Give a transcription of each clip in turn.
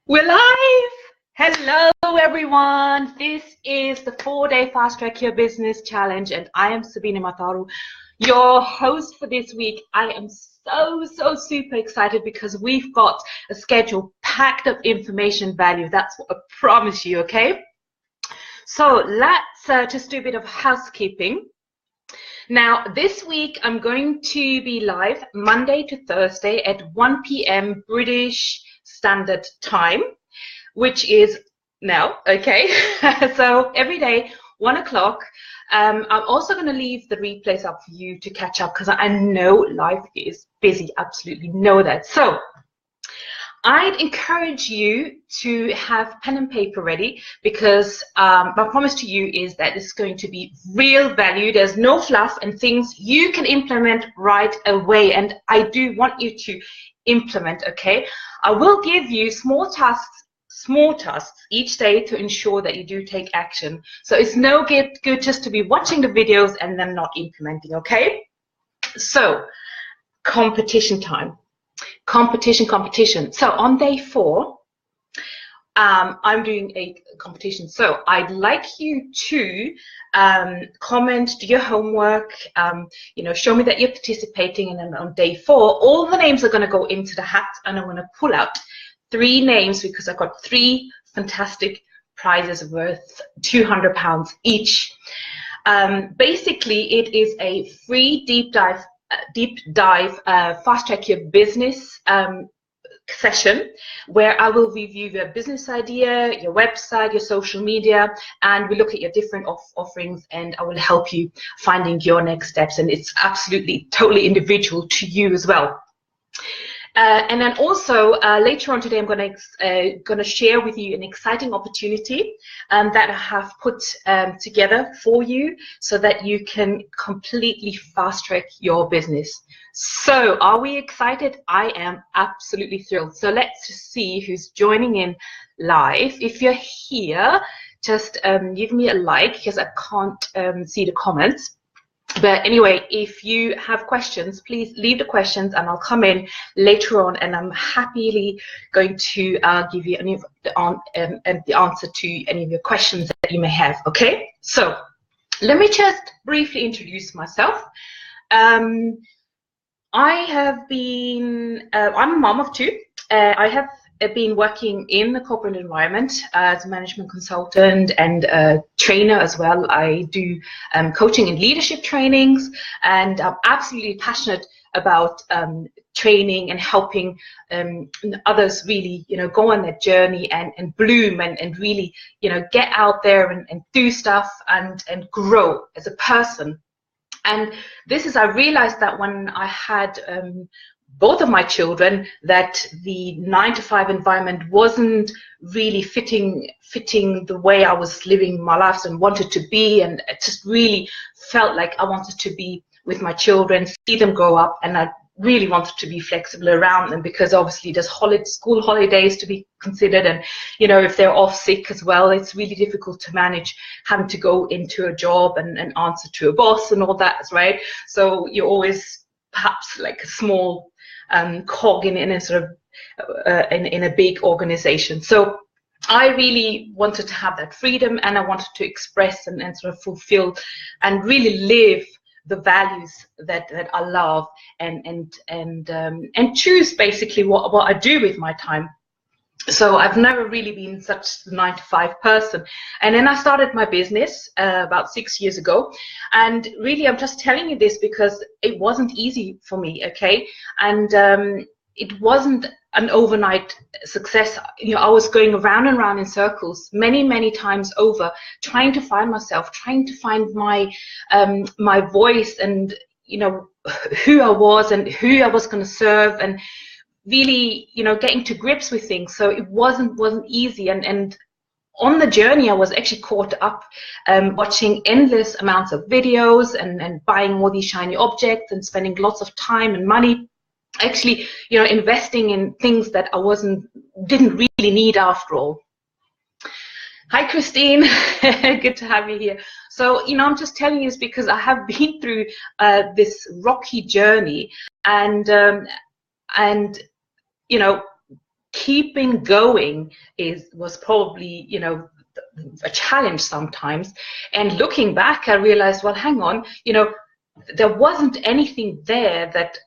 We're live! Hello everyone! This is the 4-day Fast Track Your Business Challenge and I am Sabina Mataru, your host for this week. I am so super excited because we've got a schedule packed of information value. That's what I promise you, okay? So let's just do a bit of housekeeping. Now, this week I'm going to be live Monday to Thursday at 1 p.m. British Standard Time, which is now, okay? So every day, 1 o'clock. I'm also going to leave the replays up for you to catch up because I know life is busy, absolutely know that. So I'd encourage you to have pen and paper ready because my promise to you is that it's going to be real value. There's no fluff and things you can implement right away. And I do want you to implement, okay? I will give you small tasks each day to ensure that you do take action. So it's no good just to be watching the videos and then not implementing, okay? So competition time. Competition. So on day 4, I'm doing a competition. So I'd like you to comment, do your homework, show me that you're participating. And then on day 4, all the names are going to go into the hat, and I'm going to pull out 3 names because I've got 3 fantastic prizes worth £200 each. Basically, it is a free deep dive fast track your business session where I will review your business idea, your website, your social media, and we look at your different offerings, and I will help you finding your next steps. And it's absolutely totally individual to you as well. And then also later on today, I'm going to share with you an exciting opportunity that I have put together for you so that you can completely fast track your business. So are we excited? I am absolutely thrilled. So let's just see who's joining in live. If you're here, just give me a like because I can't see the comments. But anyway, if you have questions, please leave the questions and I'll come in later on and I'm happily going to give you any of the answer to any of your questions that you may have, okay? So let me just briefly introduce myself. I'm a mom of 2. I have been working in the corporate environment as a management consultant and a trainer as well. I do coaching and leadership trainings, and I'm absolutely passionate about training and helping others really, go on their journey and bloom and really, get out there and do stuff and grow as a person. And I realized that when I had both of my children, that the 9-to-5 environment wasn't really fitting the way I was living my life and wanted to be, and it just really felt like I wanted to be with my children, see them grow up, and I really wanted to be flexible around them because obviously there's school holidays to be considered, and if they're off sick as well, it's really difficult to manage having to go into a job and answer to a boss and all that, right? So you're always perhaps like a small cog in a sort of in a big organization. So I really wanted to have that freedom, and I wanted to express and sort of fulfill and really live the values that I love and choose basically what I do with my time. So I've never really been such a 9-to-5 person. And then I started my business about 6 years ago. And really, I'm just telling you this because it wasn't easy for me, okay? And it wasn't an overnight success. I was going around and around in circles many times over, trying to find myself, trying to find my my voice and, who I was and who I was going to serve, and really, getting to grips with things. So it wasn't easy, and on the journey I was actually caught up watching endless amounts of videos and buying all these shiny objects and spending lots of time and money actually, investing in things that I didn't really need after all. Hi, Christine. Good to have you here. So, I'm just telling you this because I have been through this rocky journey, and keeping going was probably, you know, a challenge sometimes. And looking back, I realized, well, hang on, you know, there wasn't anything there that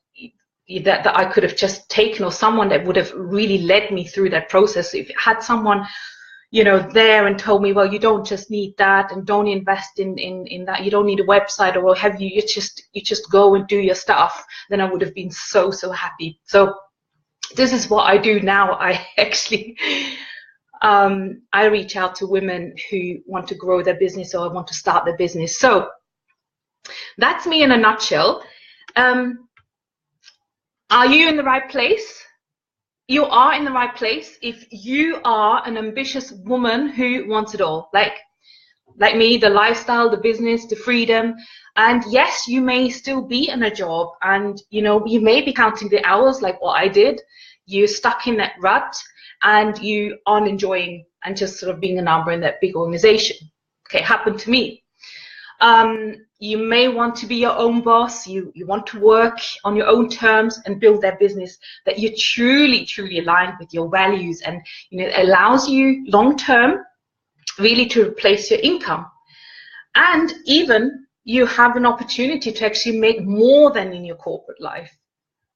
I could have just taken, or someone that would have really led me through that process. If I had someone, you know, there and told me, well, you don't just need that, and don't invest in that, you don't need a website, or what have you, you just go and do your stuff, then I would have been so happy. So this is what I do now. I actually I reach out to women who want to grow their business or want to start their business. So that's me in a nutshell. Are you in the right place? You are in the right place if you are an ambitious woman who wants it all, like me, the lifestyle, the business, the freedom. And yes, you may still be in a job, and you know, you may be counting the hours like what I did. You're stuck in that rut and you aren't enjoying and just sort of being a number in that big organization. Okay, it happened to me. You may want to be your own boss. You want to work on your own terms and build that business that you're truly aligned with your values, and you know, it allows you long term really to replace your income. And even you have an opportunity to actually make more than in your corporate life.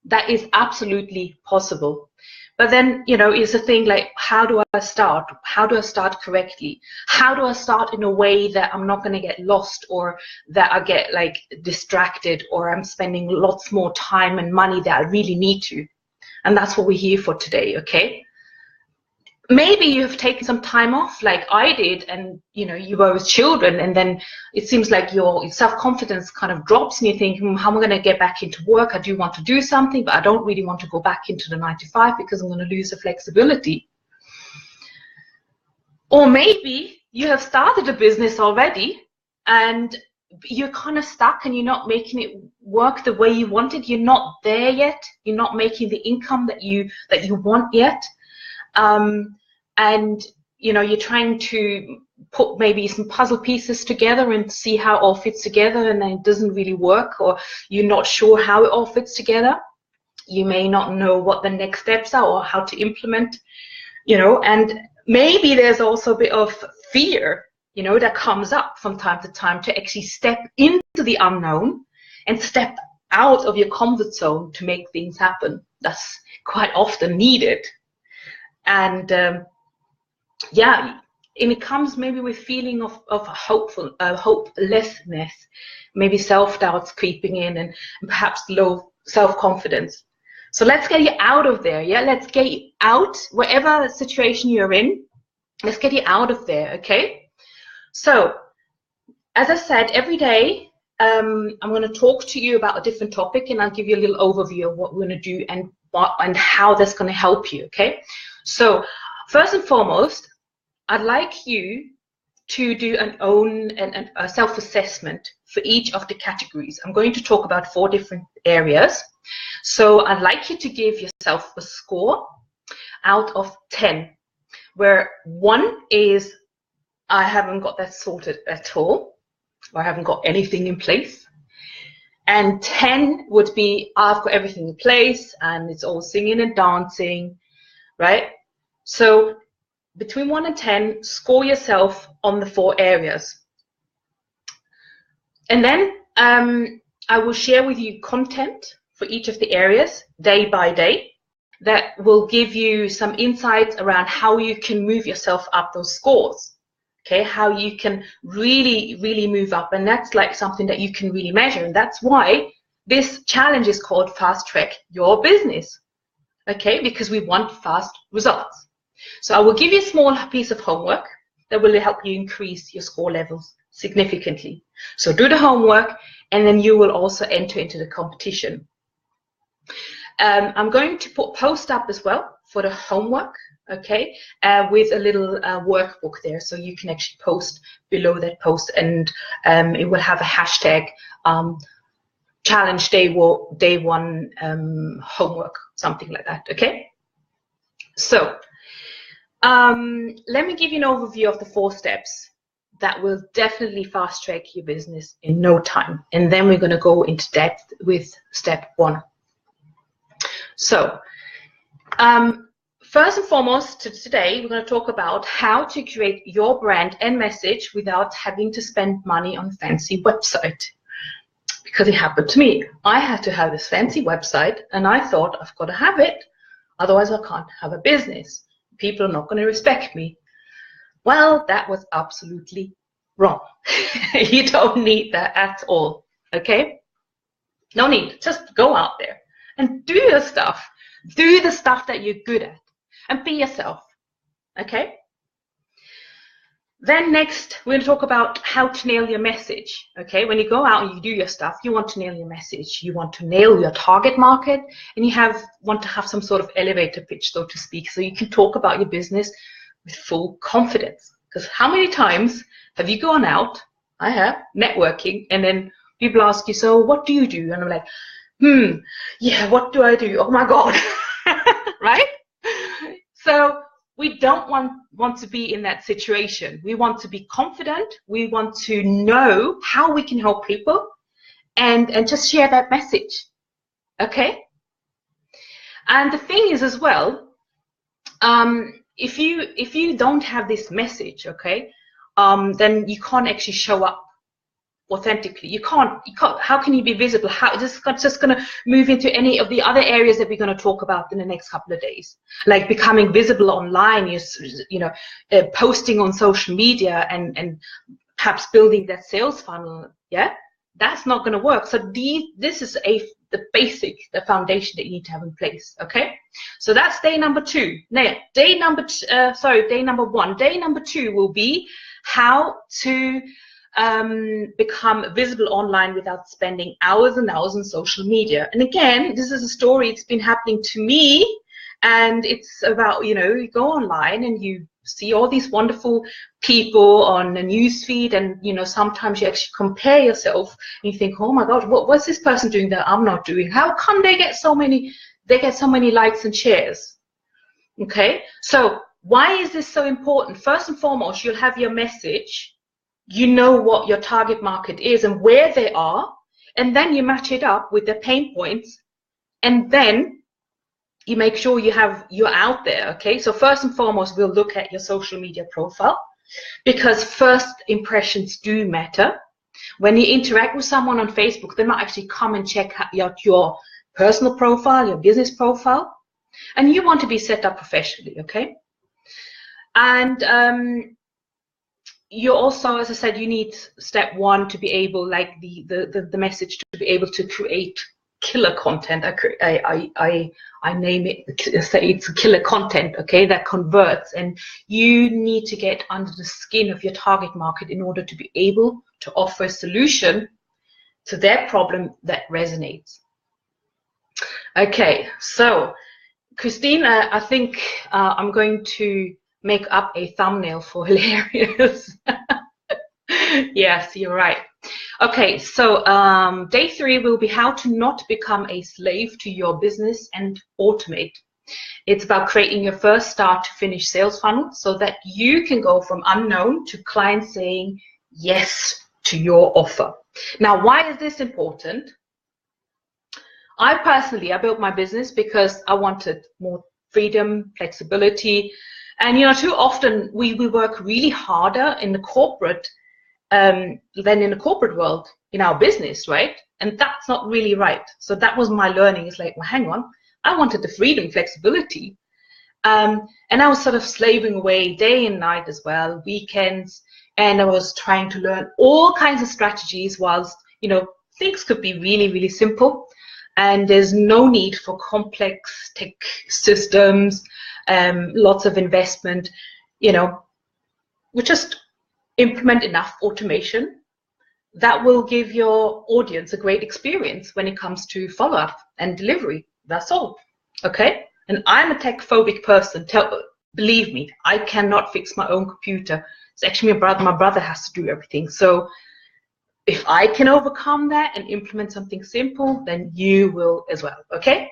That is absolutely possible. But then, you know, it's a thing like, how do I start? How do I start correctly? How do I start in a way that I'm not going to get lost, or that I get like distracted, or I'm spending lots more time and money that I really need to? And that's what we're here for today, okay? Maybe you have taken some time off like I did, and you know, you were with children, and then it seems like your self-confidence kind of drops and you think, how am I going to get back into work? I do want to do something, but I don't really want to go back into the 9 to 5 because I'm going to lose the flexibility. Or maybe you have started a business already and you're kind of stuck and you're not making it work the way you wanted. You're not there yet. You're not making the income that you want yet. And you know, you're trying to put maybe some puzzle pieces together and see how it all fits together, and then it doesn't really work, or you're not sure how it all fits together. You may not know what the next steps are or how to implement, you know, and maybe there's also a bit of fear, you know, that comes up from time to time to actually step into the unknown and step out of your comfort zone to make things happen. That's quite often needed. And yeah, and it comes maybe with feeling of hopelessness, maybe self-doubts creeping in, and perhaps low self-confidence. So let's get you out of there. Yeah, let's get you out, whatever situation you're in, let's get you out of there. Okay, so as I said, every day I'm going to talk to you about a different topic, and I'll give you a little overview of what we're going to do and how that's going to help you. Okay, so first and foremost, I'd like you to do a self-assessment for each of the categories. I'm going to talk about 4 different areas. So I'd like you to give yourself a score out of 10, where 1 is, I haven't got that sorted at all, or I haven't got anything in place. And 10 would be, I've got everything in place and it's all singing and dancing, right? So between 1 and 10, score yourself on the 4 areas. And then I will share with you content for each of the areas day by day that will give you some insights around how you can move yourself up those scores. Okay, how you can really move up, and that's like something that you can really measure, and that's why this challenge is called Fast Track Your Business. Okay, because we want fast results. So I will give you a small piece of homework that will help you increase your score levels significantly. So do the homework, and then you will also enter into the competition. I'm going to post up as well for the homework, okay, with a little workbook there, so you can actually post below that post, and it will have a hashtag challenge day one homework, something like that. Okay, so let me give you an overview of the 4 steps that will definitely fast track your business in no time, and then we're going to go into depth with step 1. So First and foremost, today we're going to talk about how to create your brand and message without having to spend money on a fancy website. Because it happened to me. I had to have this fancy website and I thought I've got to have it, otherwise I can't have a business. People are not going to respect me. Well, that was absolutely wrong. You don't need that at all, okay? No need. Just go out there and do your stuff. Do the stuff that you're good at and be yourself, okay? Then next, we're going to talk about how to nail your message, okay? When you go out and you do your stuff, you want to nail your message. You want to nail your target market, and you want to have some sort of elevator pitch, so to speak, so you can talk about your business with full confidence. Because how many times have you gone out, I have, networking, and then people ask you, so what do you do? And I'm like, yeah, what do I do? Oh my God, right? So we don't want to be in that situation. We want to be confident. We want to know how we can help people and just share that message, okay? And the thing is as well, if you don't have this message, okay, then you can't actually show up authentically. You can't, how can you be visible? How this is just going to move into any of the other areas that we're going to talk about in the next couple of days, like becoming visible online, posting on social media and perhaps building that sales funnel. Yeah, that's not going to work. So this is the foundation that you need to have in place. Okay, so that's day number 2. Now, day number 1. Day number 2 will be how to become visible online without spending hours and hours on social media. And again, this is a story, it's been happening to me, and it's about, you go online and you see all these wonderful people on the news feed, and sometimes you actually compare yourself and you think, oh my God, what's this person doing that I'm not doing? How come they get so many likes and shares? Okay, so why is this so important? First and foremost, you'll have your message. You know what your target market is and where they are, and then you match it up with their pain points, and then you make sure you're out there, okay? So first and foremost, we'll look at your social media profile, because first impressions do matter. When you interact with someone on Facebook, they might actually come and check out your personal profile, your business profile, and you want to be set up professionally, okay? And you also, as I said, you need step 1 to be able, like the message, to be able to create killer content. I name it, say it's killer content, okay, that converts. And you need to get under the skin of your target market in order to be able to offer a solution to their problem that resonates. Okay, so Christine, I think I'm going to make up a thumbnail for hilarious. Yes, you're right. Okay, so day 3 will be how to not become a slave to your business and automate. It's about creating your first start to finish sales funnel so that you can go from unknown to clients saying yes to your offer. Now, why is this important? I built my business because I wanted more freedom, flexibility. And too often we work really harder in the corporate than in the corporate world in our business, right? And that's not really right. So that was my learning. It's like, well, hang on, I wanted the freedom, flexibility, and I was sort of slaving away day and night as well, weekends, and I was trying to learn all kinds of strategies whilst things could be really, really simple, and there's no need for complex tech systems. Lots of investment, we just implement enough automation that will give your audience a great experience when it comes to follow-up and delivery. That's all, okay? And I'm a tech-phobic person. Believe me, I cannot fix my own computer. It's actually my brother has to do everything. So if I can overcome that and implement something simple, then you will as well, okay?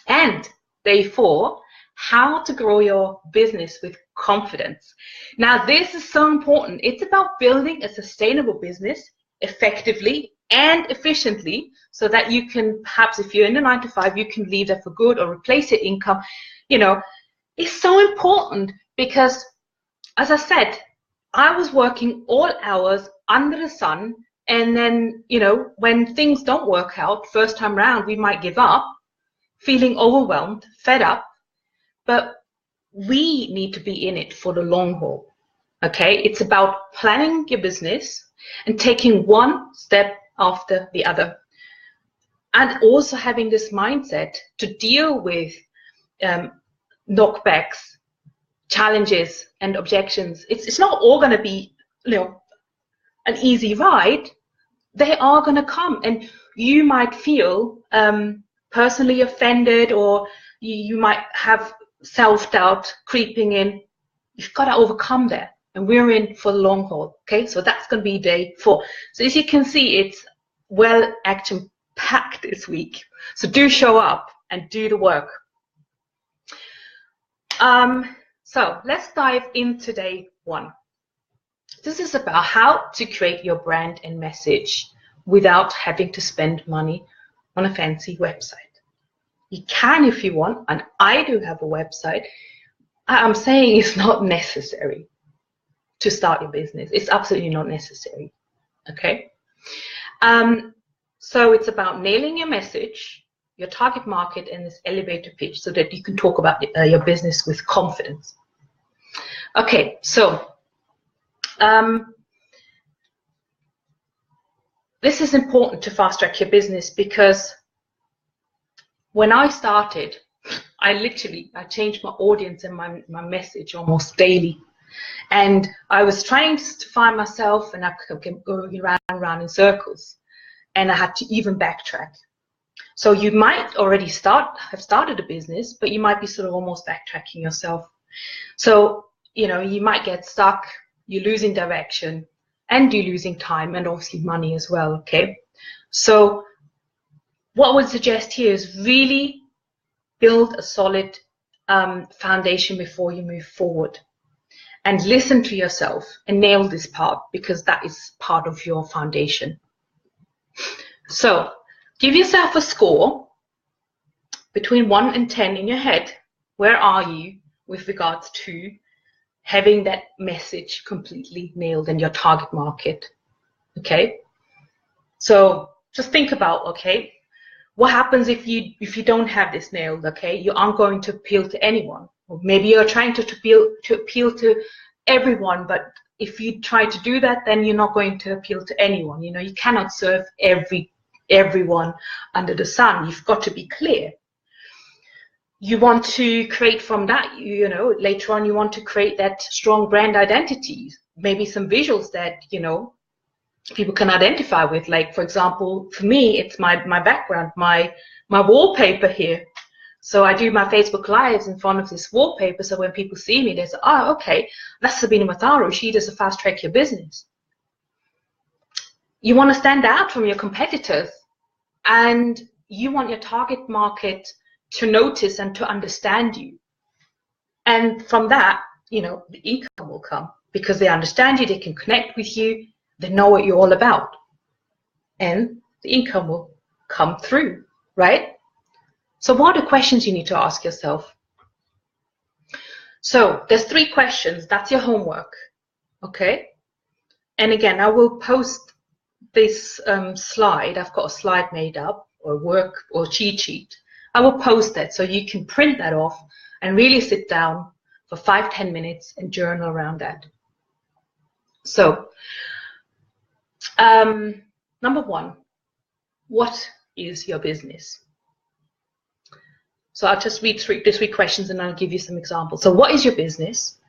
And day 4, how to grow your business with confidence. Now, this is so important. It's about building a sustainable business effectively and efficiently so that you can, perhaps if you're in a 9-to-5, you can leave that for good or replace your income, is so important because, as I said, I was working all hours under the sun, and then, you know, when things don't work out first time round, we might give up, feeling overwhelmed, fed up, but we need to be in it for the long haul. Okay, it's about planning your business and taking one step after the other, and also having this mindset to deal with knockbacks, challenges, and objections. It's not all going to be, you know, an easy ride. They are going to come, and you might feel personally offended, or you might have self-doubt creeping in. You've got to overcome that, and we're in for the long haul. Okay, so that's going to be day 4. So as you can see, it's well action packed this week, so do show up and do the work. So let's dive into day 1. This is about how to create your brand and message without having to spend money on a fancy website. You can if you want, and I do have a website. I'm saying it's not necessary to start your business. It's absolutely not necessary. Okay. So it's about nailing your message, your target market, and this elevator pitch so that you can talk about your business with confidence. Okay, so this is important to fast track your business, because when I started, I changed my audience and my message almost daily. And I was trying to find myself, and I kept going around in circles, and I had to even backtrack. So you might already have started a business, but you might be sort of almost backtracking yourself. So, you know, you might get stuck, you're losing direction, and you're losing time, and obviously money as well. Okay, so what I would suggest here is really build a solid foundation before you move forward, and listen to yourself and nail this part, because that is part of your foundation. So give yourself a score between 1 and 10 in your head. Where are you with regards to having that message completely nailed in your target market? Okay, so just think about, okay, what happens if you don't have this nailed? Okay, you aren't going to appeal to anyone, or maybe you're trying to appeal to everyone, but if you try to do that, then you're not going to appeal to anyone. You know, you cannot serve everyone under the sun. You've got to be clear. You want to create from that, you know, later on you want to create that strong brand identity, maybe some visuals that, you know, people can identify with. Like, for example, for me, it's my background, my wallpaper here. So I do my Facebook Lives in front of this wallpaper, so when people see me, they say, oh, okay, that's Sabine Matharu, she does a fast track your business. You want to stand out from your competitors, and you want your target market to notice and to understand you. And from that, you know, the income will come, because they understand you, they can connect with you, they know what you're all about, and the income will come through, right? So what are the questions you need to ask yourself? So there's 3 questions. That's your homework, okay? And again, I will post this slide. I've got a slide made up, or work or cheat sheet. I will post that so you can print that off and really sit down for 5-10 minutes and journal around that. So number 1, what is your business? So I'll just read through the 3 questions and I'll give you some examples. So what is your business?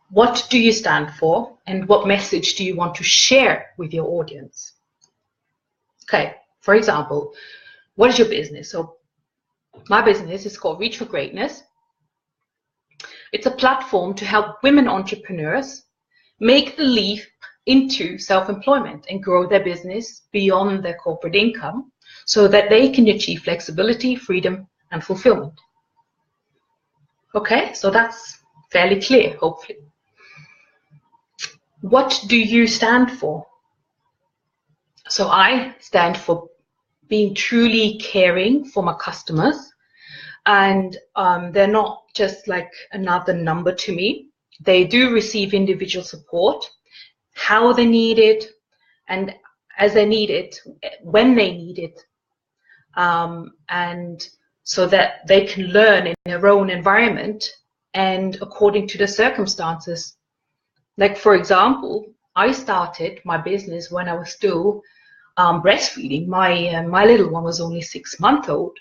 What do you stand for? And what message do you want to share with your audience? Okay, for example, what is your business? So my business is called Reach for Greatness. It's a platform to help women entrepreneurs make the leap into self-employment and grow their business beyond their corporate income, so that they can achieve flexibility, freedom, and fulfillment. Okay, so that's fairly clear, hopefully. What do you stand for? So I stand for being truly caring for my customers, And they're not just like another number to me. They do receive individual support, how they need it, and as they need it, when they need it, and so that they can learn in their own environment and according to the circumstances. Like, for example, I started my business when I was still breastfeeding. My little one was only 6 months old,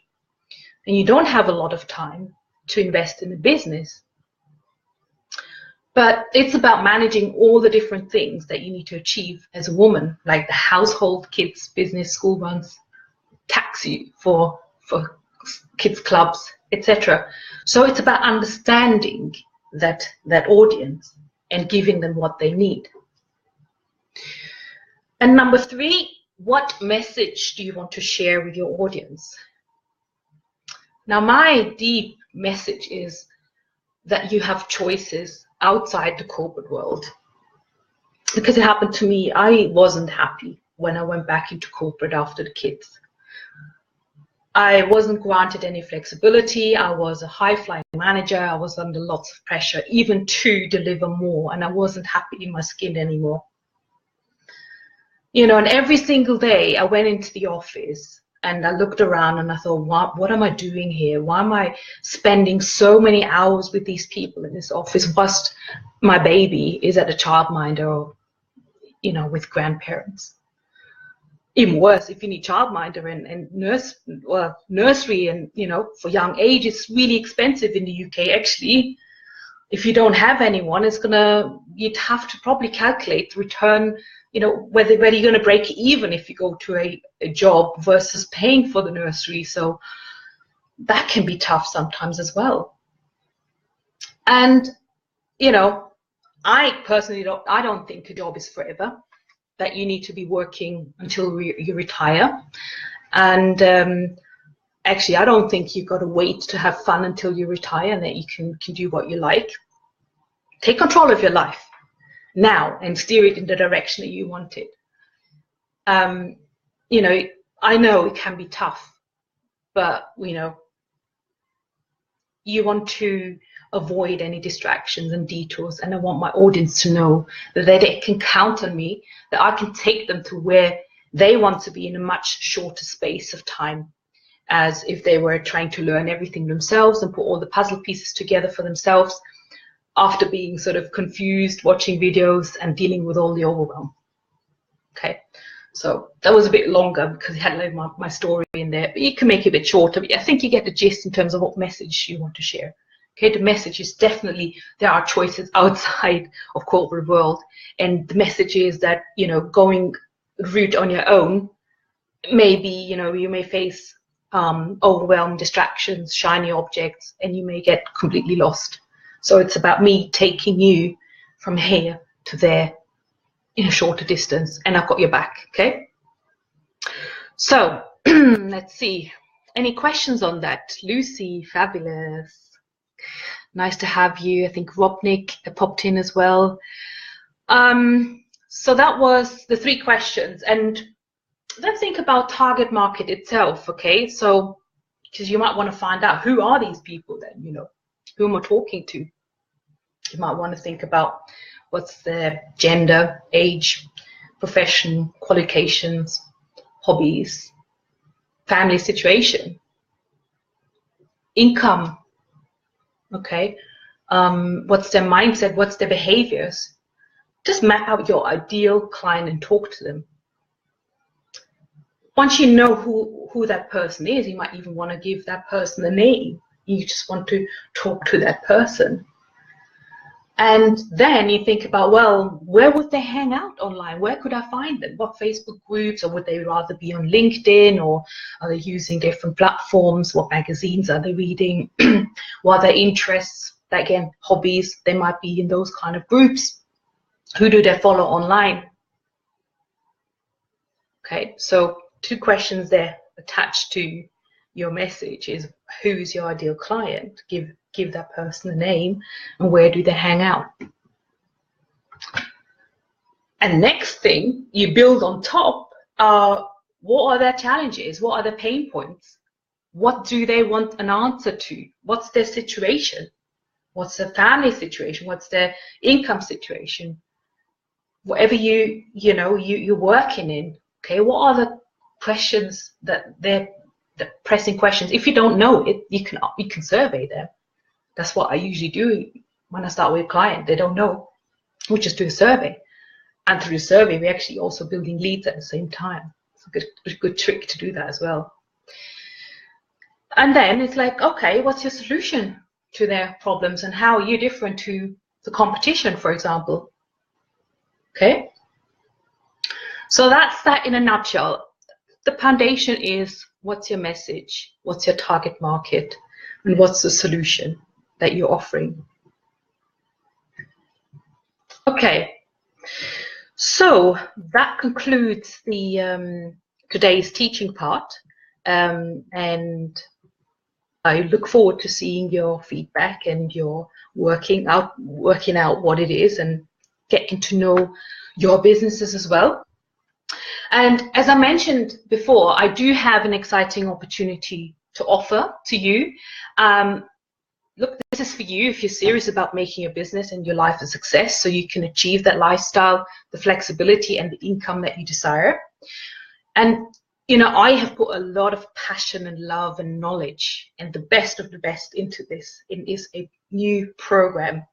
and you don't have a lot of time to invest in a business. But it's about managing all the different things that you need to achieve as a woman, like the household, kids, business, school runs, taxi for kids clubs, etc. So it's about understanding that audience and giving them what they need. And number 3, what message do you want to share with your audience? Now, my deep message is that you have choices outside the corporate world. Because it happened to me, I wasn't happy when I went back into corporate after the kids. I wasn't granted any flexibility. I was a high-flying manager. I was under lots of pressure, even to deliver more, and I wasn't happy in my skin anymore. You know, and every single day I went into the office and I looked around and I thought, what am I doing here? Why am I spending so many hours with these people in this office whilst my baby is at a childminder or, you know, with grandparents? Even worse, if you need childminder and nursery, and, you know, for young age, it's really expensive in the UK. Actually, if you don't have anyone, you'd have to probably calculate the return, you know, whether you're going to break even if you go to a job versus paying for the nursery. So that can be tough sometimes as well. And, you know, I personally don't think a job is forever, that you need to be working until you retire. And actually, I don't think you've got to wait to have fun until you retire and that you can do what you like. Take control of your life now and steer it in the direction that you want it. You know, I know it can be tough, but, you know, you want to avoid any distractions and detours, and I want my audience to know that they can count on me, that I can take them to where they want to be in a much shorter space of time, as if they were trying to learn everything themselves and put all the puzzle pieces together for themselves after being sort of confused, watching videos and dealing with all the overwhelm. Okay, so that was a bit longer because it had like my story in there, but you can make it a bit shorter, but I think you get the gist in terms of what message you want to share. Okay, the message is definitely there are choices outside of corporate world, and the message is that, you know, going route on your own, maybe, you know, you may face overwhelm, distractions, shiny objects, and you may get completely lost. So it's about me taking you from here to there in a shorter distance, and I've got your back. Okay, so let's see, any questions on that? Lucy, fabulous. Nice to have you. I think Robnik popped in as well. So that was the 3 questions. And let's think about target market itself, okay? So, because you might want to find out, who are these people then, you know? Who am I talking to? You might want to think about what's their gender, age, profession, qualifications, hobbies, family situation, income. Okay, what's their mindset, what's their behaviors? Just map out your ideal client and talk to them. Once you know who that person is, you might even want to give that person a name. You just want to talk to that person. And then you think about, well, where would they hang out online? Where could I find them? What Facebook groups? Or would they rather be on LinkedIn? Or are they using different platforms? What magazines are they reading? What are their interests? Again, hobbies, they might be in those kind of groups. Who do they follow online? Okay, so 2 questions there attached to your message is, who's your ideal client? Give that person a name, and where do they hang out? And next thing you build on top are, what are their challenges? What are their pain points? What do they want an answer to? What's their situation? What's their family situation? What's their income situation? Whatever you're working in, okay, what are the questions that they're the pressing questions? If you don't know it, you can survey them. That's what I usually do when I start with a client. They don't know, we just do a survey, and through the survey we're actually also building leads at the same time. It's a good trick to do that as well. And then it's like, okay, what's your solution to their problems, and how are you different to the competition, for example? Okay, so that's that in a nutshell. The foundation is, what's your message, what's your target market, and what's the solution that you're offering. Okay, so that concludes the today's teaching part, and I look forward to seeing your feedback and your working out what it is and getting to know your businesses as well. And as I mentioned before, I do have an exciting opportunity to offer to you. Look, this is for you if you're serious about making your business and your life a success, so you can achieve that lifestyle, the flexibility and the income that you desire. And I have put a lot of passion and love and knowledge and the best of the best into this. It is a new program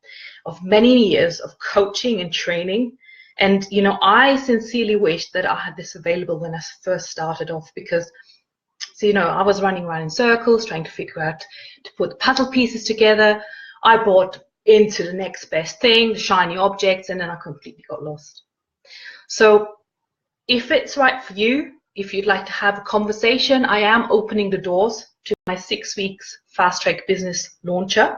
of many years of coaching and training. And, I sincerely wish that I had this available when I first started off, because, I was running around in circles trying to figure out to put the puzzle pieces together. I bought into the next best thing, the shiny objects, and then I completely got lost. So if it's right for you, if you'd like to have a conversation, I am opening the doors to my 6 weeks Fast Track Business Launcher.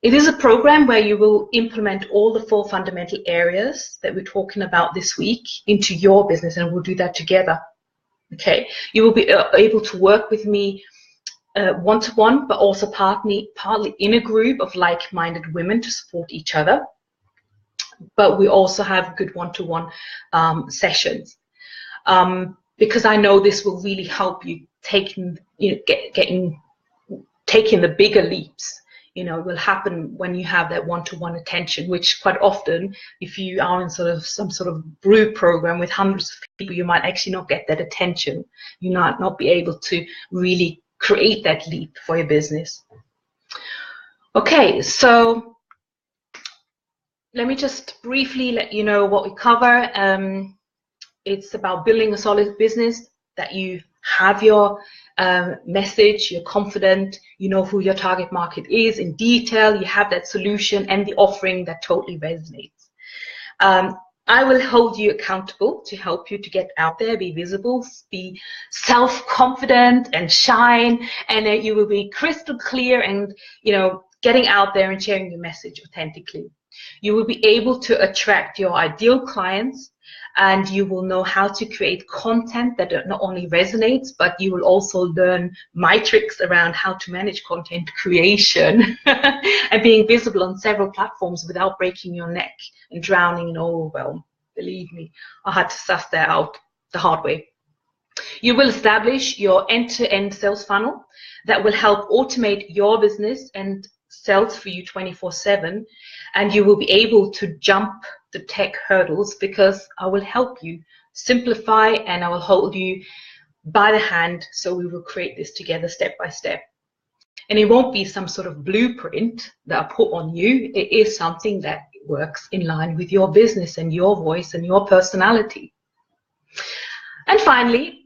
It is a program where you will implement all the 4 fundamental areas that we're talking about this week into your business, and we'll do that together. Okay, you will be able to work with me one-to-one, but also partly in a group of like-minded women to support each other. But we also have good one-to-one sessions, because I know this will really help you taking the bigger leaps. It will happen when you have that one-to-one attention, which quite often, if you are in some sort of group program with hundreds of people, you might actually not get that attention. You might not be able to really create that leap for your business. Okay, so let me just briefly let you know what we cover. It's about building a solid business, that you have your message, you're confident, you know who your target market is in detail, you have that solution and the offering that totally resonates. I will hold you accountable to help you to get out there, be visible, be self-confident and shine, and you will be crystal clear and getting out there and sharing your message authentically. You will be able to attract your ideal clients, and you will know how to create content that not only resonates, but you will also learn my tricks around how to manage content creation and being visible on several platforms without breaking your neck and drowning in overwhelm. Believe me, I had to suss that out the hard way. You will establish your end-to-end sales funnel that will help automate your business and sales for you 24/7, and you will be able to jump the tech hurdles, because I will help you simplify and I will hold you by the hand, so we will create this together step by step. And it won't be some sort of blueprint that I put on you. It is something that works in line with your business and your voice and your personality. And finally,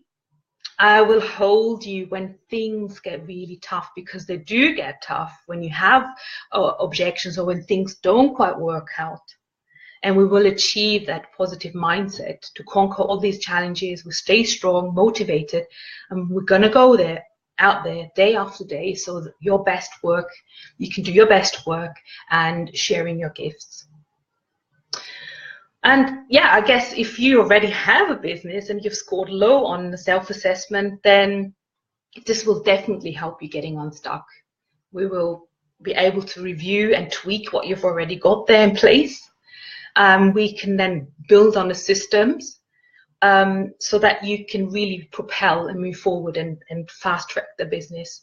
I will hold you when things get really tough, because they do get tough when you have objections or when things don't quite work out. And we will achieve that positive mindset to conquer all these challenges. We'll stay strong, motivated, and we're going to go out there day after day, so that your best work, you can do your best work and sharing your gifts. And yeah, I guess if you already have a business and you've scored low on the self-assessment, then this will definitely help you getting unstuck. We will be able to review and tweak what you've already got there in place. We can then build on the systems so that you can really propel and move forward and fast track the business.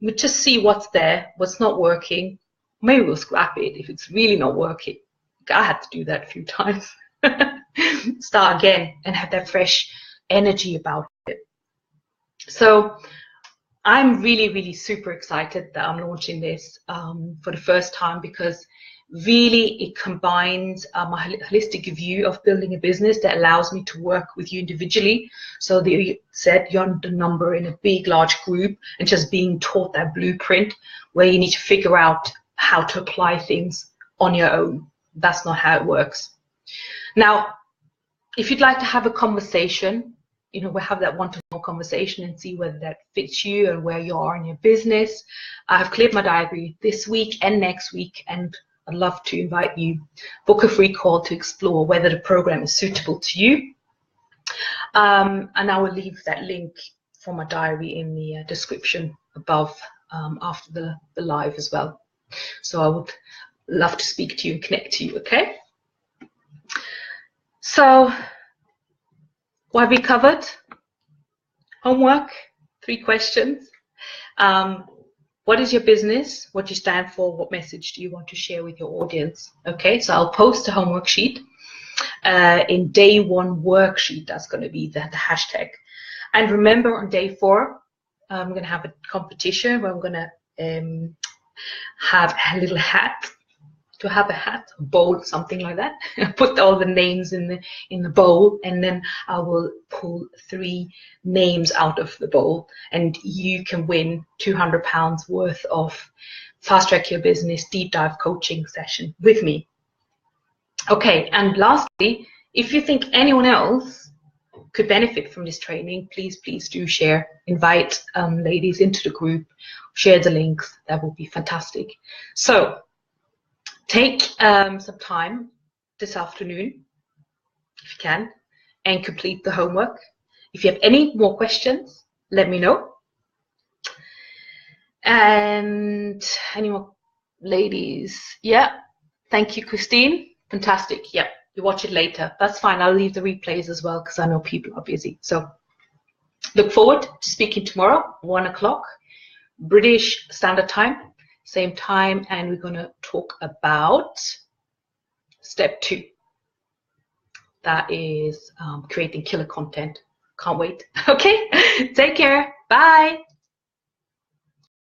We just see what's there, what's not working. Maybe we'll scrap it if it's really not working. I had to do that a few times. Start again and have that fresh energy about it. So I'm really super excited that I'm launching this for the first time, because really it combines my holistic view of building a business that allows me to work with you individually. So that you said you're the number in a big large group and just being taught that blueprint where you need to figure out how to apply things on your own. That's not how it works. Now, if you'd like to have a conversation, you know, we'll have that one-to-one conversation and see whether that fits you and where you are in your business. I've cleared my diary this week and next week, and I'd love to invite you, book a free call to explore whether the program is suitable to you. And I will leave that link for my diary in the description above after the live as well. So I would love to speak to you and connect to you, okay? So what have we covered? Homework, 3 questions. What is your business? What do you stand for? What message do you want to share with your audience? Okay, so I'll post a homework sheet in day 1 worksheet. That's going to be the hashtag. And remember, on day 4, I'm going to have a competition where I'm going to have a little hat. To have a hat, a bowl, something like that. Put all the names in the bowl, and then I will pull 3 names out of the bowl, and you can win £200 worth of Fast Track Your Business deep dive coaching session with me. Okay, and lastly, if you think anyone else could benefit from this training, please do share. Invite ladies into the group, share the links. That would be fantastic. So take some time this afternoon, if you can, and complete the homework. If you have any more questions, let me know. And any more ladies? Yeah, thank you, Christine. Fantastic. Yeah, you watch it later. That's fine. I'll leave the replays as well, because I know people are busy. So look forward to speaking tomorrow, 1 o'clock, British Standard Time. Same time, and we're going to talk about step 2. That is creating killer content. Can't wait. Okay, take care. Bye.